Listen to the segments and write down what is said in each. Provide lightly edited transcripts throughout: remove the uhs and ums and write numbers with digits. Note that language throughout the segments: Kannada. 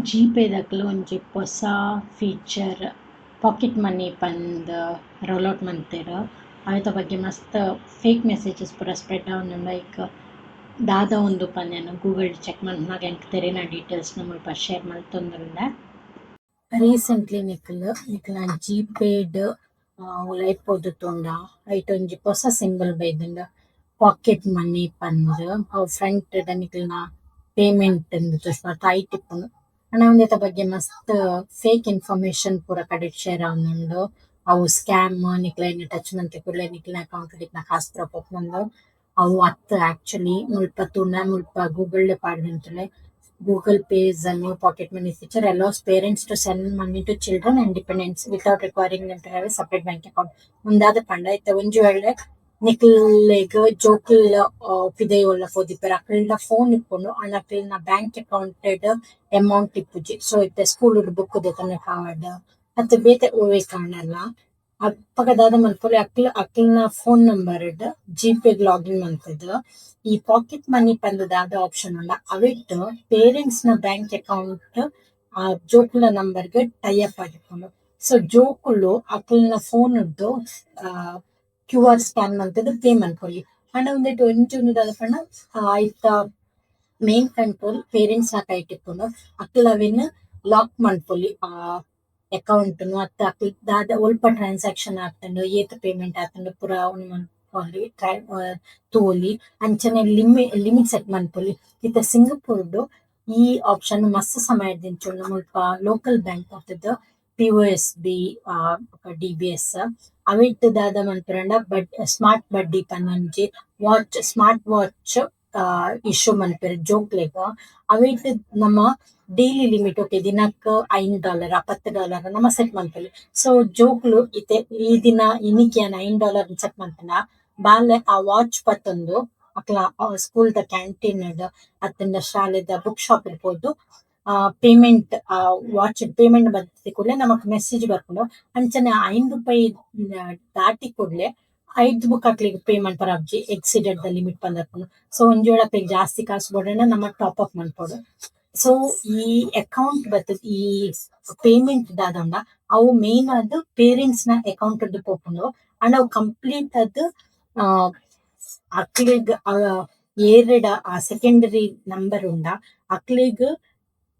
ಜಿಪೇದಾಕಲು ಒಂಜಿ ಪೊಸ ಫೀಚರ್ ಪಾಕೆಟ್ ಮನಿ ಪಂದ್ ರೋಲ್ ಔಟ್ ಮನ್ಪುವೆರ್. ಐತ ಬಗ್ಗೆ ಮಸ್ತ್ ಫೇಕ್ ಮೆಸೇಜಸ್ ಪೂರ ಸ್ಪ್ರೆಡ್ ಆವೊಂದುಂಡು. ಲೈಕ್ ದಾದ ಒಂದು ಪನ್ಯನು ಗೂಗಲ್ ಚೆಕ್ ಮನ್ಪುನಾಗ ಎಂಕ್ ತೆರೆನ ಡೀಟೇಲ್ಸ್ ಮುಲ್ಪ ಶೇರ್ ಮಲ್ತೊಂದುಂಡೆ. ರೀಸೆಂಟ್ಲಿ ನಿಕಲ್ನ ಜಿಪೇಡ್ ಉಲೈಪೋದು ತೂಂಡ ಐಟ್ ಒಂಜಿ ಪೊಸ ಸಿಂಬಲ್ ಬೈದುಂಡು ಪಾಕೆಟ್ ಮನಿ ಪಂದ್ ಅವು ಫ್ರಂಟ್ ದ ನಿಕಲ್ನ ಪೇಮೆಂಟ್ ತೋಜ್ಪಾರ್ದ್ ಐಟ್ ಇಪ್ಪುಂಡು. ಆಂಡ ಉಂದೆತ ಬಗ್ಗೆ ಮಸ್ತ್ ಫೇಕ್ ಇನ್ಫಾರ್ಮೇಶನ್ ಪೂರ ಕಡೆಟ್ ಶೇರ್ ಆವೊಂದುಂಡು. ಅವು ಸ್ಕ್ಯಾಮ್ ನಿಕಲ್ನ ಎಣ್ಣೆ ಟಚ್ ಮಂತ್ ಕೂಡಲೇ ನಿಕಲ್ನ ಅಕೌಂಟ್ ಡಿತ್ನ ಕಾಸು ಪೂರ ಪೋಪುಂಡು. ಅವು ಅತ್ತು ಆಕ್ಚುಲಿ ಮುಲ್ಪ ತೂಂಡ ಮುಲ್ಪ ಗೂಗಲ್ ಡ್ ಪಾಡ್ದಿನ್ತುಲೆ Google Pays a new pocket money feature allows parents to send money to children and dependents without requiring them to have a separate bank account. ಮುಂದಾದ ಪಂಡ ಇತ್ತ ಒಂಜಿ ವೇಳೆ ನಿಕಲ್ಲೆಗ್ ಜೋಕುಲ್ ಪಿದೆಯೋಲ್ಲ ಪೋದಿಪ್ಪೆರ್ ಅಕಲ್ನ ಫೋನ್ ಇಪ್ಪುಂಡು ಆಂಡ ಅಕಲ್ನ ಬ್ಯಾಂಕ್ ಅಕೌಂಟೆಡ್ ಅಮೌಂಟ್ ಇಪ್ಪುಜಿ. ಸೊ ಇತ್ತೆ ಸ್ಕೂಲ್ ಬುಕ್ ದೆತೊನೆ ಕಾರ್ಡ್ ಅತ್ತು ಬೇತೆ ಒವ್ವೇ ಕಾರಣಲ್ಲ ಅಪ್ಪಗ ದಾದ ಮಲ್ಪೊಲಿ ಅಕಲ್ನ ಫೋನ್ ನಂಬರ್ಡ್ ಜಿಪೇಗ್ ಲಾಗಿನ್ ಮಲ್ತುದು ಈ ಪಾಕೆಟ್ ಮನಿ ಪಂದ್ ದಾದ ಆಪ್ಷನ್ ಉಂಡ ಅವಿಟ್ ಪೇರೆಂಟ್ಸ್ ನ ಬ್ಯಾಂಕ್ ಅಕೌಂಟ್ ಜೋಕುಲ ನಂಬರ್ಗ್ ಟೈ ಅಪ್ ಆಗಿಪ್ಪುಂಡು. ಸೊ ಜೋಕುಲು ಅಕಲ್ನ ಫೋನ್ ಡ್ದು QR ಸ್ಕ್ಯಾನ್ ಮಲ್ತುದು ಪೇ ಮನ್ಪೊಲಿ. ಆಂಡ ಉಂದೆಟ್ ಒಂಜಿ ಉಂದು ದಾದ ಪಂಡ ಐತ ಮೇನ್ ಕಂಟ್ರೋಲ್ ಪೇರೆಂಟ್ಸ್ ನ ಕೈಟ್ ಇಪ್ಪುಂಡು. ಅಕಲ್ ಅವೆನ್ ಲಾಕ್ ಮನ್ಪೊಲಿ ಅಕೌಂಟ್ ನು ಅತ್ತ ಅಕಲ್ ದಾದ ಒಲ್ಪ ಟ್ರಾನ್ಸಾಕ್ಷನ್ ಆತುಂಡು ಏತ್ ಪೇಮೆಂಟ್ ಆತುಂಡು ಪೂರ ಉಂದು ಮನ್ಪೊಲಿ ತೂವೊಲಿ ಅಂಚನೆ ಲಿಮಿಟ್ ಸೆಟ್ ಮನ್ಪೊಲಿ. ಇತ್ತ ಸಿಂಗಪೂರ್ಡು ಈ ಆಪ್ಷನ್ ಮಸ್ತ್ ಸಮಯಡ್ ದಿಂಚುಂಡು. ಮುಲ್ಪ ಲೋಕಲ್ ಬ್ಯಾಂಕ್ ಆತುದು POSB DBS ಅವಿಟ್ ದಾದ ಮನ್ಪುರಂಡ ಸ್ಮಾರ್ಟ್ ಬಡ್ಡಿ ಪಂದ್ ಒಂಜಿ ಸ್ಮಾರ್ಟ್ ವಾಚ್ ಇಶ್ಯೂ ಮನ್ಪೆರ್ ಜೋಕ್ಲೆಗ್ ಅವಿಟ್ ನಮ ಡೈಲಿ ಲಿಮಿಟ್ ಓಕೆ ದಿನಕ್ $5 $10 ನಮ ಸೆಟ್ ಮನ್ಪೊಲಿ. ಸೊ ಜೋಕ್ಲು ಇತ್ತೆ ಈ ದಿನ ಇನಿಕಿಯನ $5 ಸೆಟ್ ಮನ್ಪುನ ಬಾಲೆ ಆ ವಾಚ್ ಪತ್ತೊಂದು ಅಕ್ಲ ಸ್ಕೂಲ್ ದ ಕ್ಯಾಂಟೀನ್ ಅತ್ತಂಡ ಶಾಲೆದ ಬುಕ್ ಶಾಪ್ ಇರ್ಬೋದು ಪೇಮೆಂಟ್ ವಾಚ್ ಪೇಮೆಂಟ್ ಬತ್ತಿ ಕೂಡಲೇ ನಮಕ್ ಮೆಸೇಜ್ ಬರ್ಪುಂಡು. ಅಂಚನೆ ₹5 ದಾಟಿ ಕೂಡಲೇ 5 ಬುಕ್ ಅಕ್ಲಿಗ್ ಪೇ ಮನ್ಪರ ಅಬ್ಜಿ ಎಕ್ಸಿಡೆಡ್ ದ ಲಿಮಿಟ್ ಪಂದರ್ಪುಂಡು. ಸೊ ಒಂಜೋಳ ಅಕ್ಲಿಗ್ ಜಾಸ್ತಿ ಕಾಸು ಬೋಡಾಂಡ ನಮ ಟಾಪ್ ಅಪ್ ಮನ್ಪೊಡು. ಸೊ ಈ ಅಕೌಂಟ್ ಬತ್ತದ ಈ ಪೇಮೆಂಟ್ ದಾದಂಡ ಅವು ಮೇನ್ ಆದ್ ಪೇರೆಂಟ್ಸ್ ನ ಅಕೌಂಟ್ ಡ್ ಪೋಪುಂಡು ಅಂಡ್ ಅವು ಕಂಪ್ಲೀಟ್ ಅದ್ ಅಕ್ಲಿಗ್ ಏರ್ಡ ಆ ಸೆಕೆಂಡರಿ ನಂಬರ್ ಉಂಡ ಅಕ್ಲಿಗ್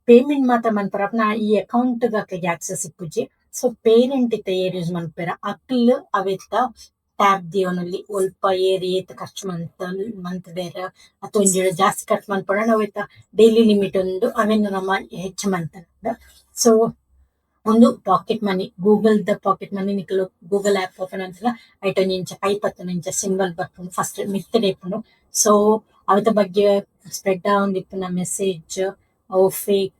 ಪೇಮೆಂಟ್ ಮಾತ್ರ ಮನ್ಪರ ನಾ ಈ ಅಕೌಂಟ್ ಅಕ್ಲಿಗೆ ಆಕ್ಸೆಸ್ ಇಪ್ಪುಜಿ. ಸೊ ಪೇರೆಂಟ್ ಇತ್ತ ಏರ್ ಯೂಸ್ ಮನ್ಪೆರ ಅಕ್ಲ್ ಅವೆತ್ತ ಟ್ಯಾಬ್ ದಿಯೋನಲ್ಲಿ ಒಲ್ಪ ಏರ್ ಏತ್ ಖರ್ಚು ಮಂತುದೆರ್ ಅತ್ತ ಒಂಜಿ ಜಾಸ್ತಿ ಖರ್ಚು ಮನ್ಪೊಡಾಂಡ ಅವೆತ್ತ ಡೈಲಿ ಲಿಮಿಟ್ ಉಂಡು ಅವೆನ್ ನಮ ಹೆಚ್ಚು ಮಂತುಂಡು. ಸೊ ಒಂದು ಪಾಕೆಟ್ ಮನಿ ಗೂಗಲ್ ದ ಪಾಕೆಟ್ ಮನಿ ನಿಕಲು ಗೂಗಲ್ ಆ್ಯಪ್ ಓಪನ್ ಅಂತಲ ಐಟ್ ಒಂಜಿ ಇಂಚ ಕೈ ಪತ್ತುನ ಇಂಚ ಸಿಂಬಲ್ ಬರ್ಪುಂಡು ಫಸ್ಟ್ ಮಿತ್ತುಡ್ ಇಪ್ಪುಂಡು. ಸೊ ಅವತ ಬಗ್ಗೆ ಸ್ಪ್ರೆಡ್ ಆವೊಂದಿಪ್ಪುನ ಮೆಸೇಜ್ ಅವು ಫೇಕ್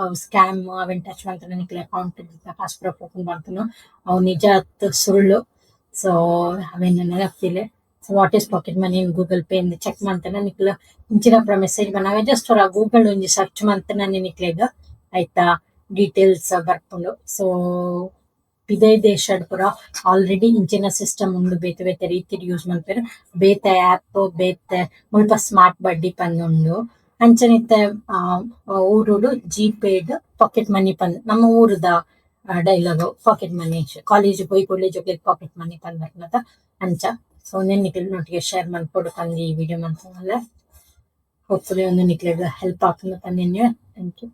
ಅವು ಸ್ಕ್ಯಾಮ್ ಅವೆನ್ ಟಚ್ ಮಂತುನ ನಿಕಲ್ ಅಕೌಂಟ್ ಕಾಸು ಪೂರ ಪೋಪುಂಡು ಬರ್ಪುನು ಅವು ನಿಜ ಅತ್ತು ಸುಳ್ಳು. ಸೊ ಅವೆನ್ ನೆನಪಿಲೆ so what is pocket money in Google pay ಇಂದ್ ಚೆಕ್ ಮಂತನ ನಿಕಲ್ ಇಂಚಿನ ಪೂರ ಮೆಸೇಜ್ ಬನ್ನಾಗ ಜಸ್ಟ್ ಅವರ ಗೂಗಲ್ ಒಂಜಿ ಸರ್ಚ್ ಮಂತನ ನಿಕ್ಲೆಗ್ ಐತ ಡೀಟೇಲ್ಸ್ ಬರ್ಪುಂಡು. ಸೊ ಪಿದೈ ದೇಶಡ್ ಪೂರ ಆಲ್ರೆಡಿ ಇಂಚಿನ ಸಿಸ್ಟಮ್ ಉಂಡು ಬೇತೆ ಬೇತೆ ರೀತಿಡ್ ಯೂಸ್ ಮನ್ಪೆರ್ ಬೇತೆ ಆ್ಯಪ್ ಬೇತೆ ಮುಲ್ಪ ಸ್ಮಾರ್ಟ್ ಬಡ್ಡಿ ಪಂದ್ ಉಂಡು. ಅಂಚನೆ ಇತ್ತ ಊರುಡು ಜಿಪೇಡ್ ಪಾಕೆಟ್ ಮನಿ ಪಂದ್ ನಮ್ಮ ಊರುದ ಡೈಲಾಗ್ ಪಾಕೆಟ್ ಮನಿ ಕಾಲೇಜ್ ಪೋಯಿ ಕೂಡಲೇ ಜೋಕ್ಲೆಗ್ ಪಾಕೆಟ್ ಮನಿ ಪಂದ್ ಬರ್ಪುನತ ಅಂಚ. ಸೊ ನಿಕ್ಲೆಗ್ ನೊಟ್ಟಿಗೆ ಶೇರ್ ಮನ್ಪೊಡು ಪಂದ್ ಈ ವಿಡಿಯೋ ಮನ್ಪುನಲ ಹೋಪ್ಫುಲಿ ಒಂದು ನಿಕ್ಲೆಗ್ ಹೆಲ್ಪ್ ಆಪುಂಡು ಪಂದ್. Thank you.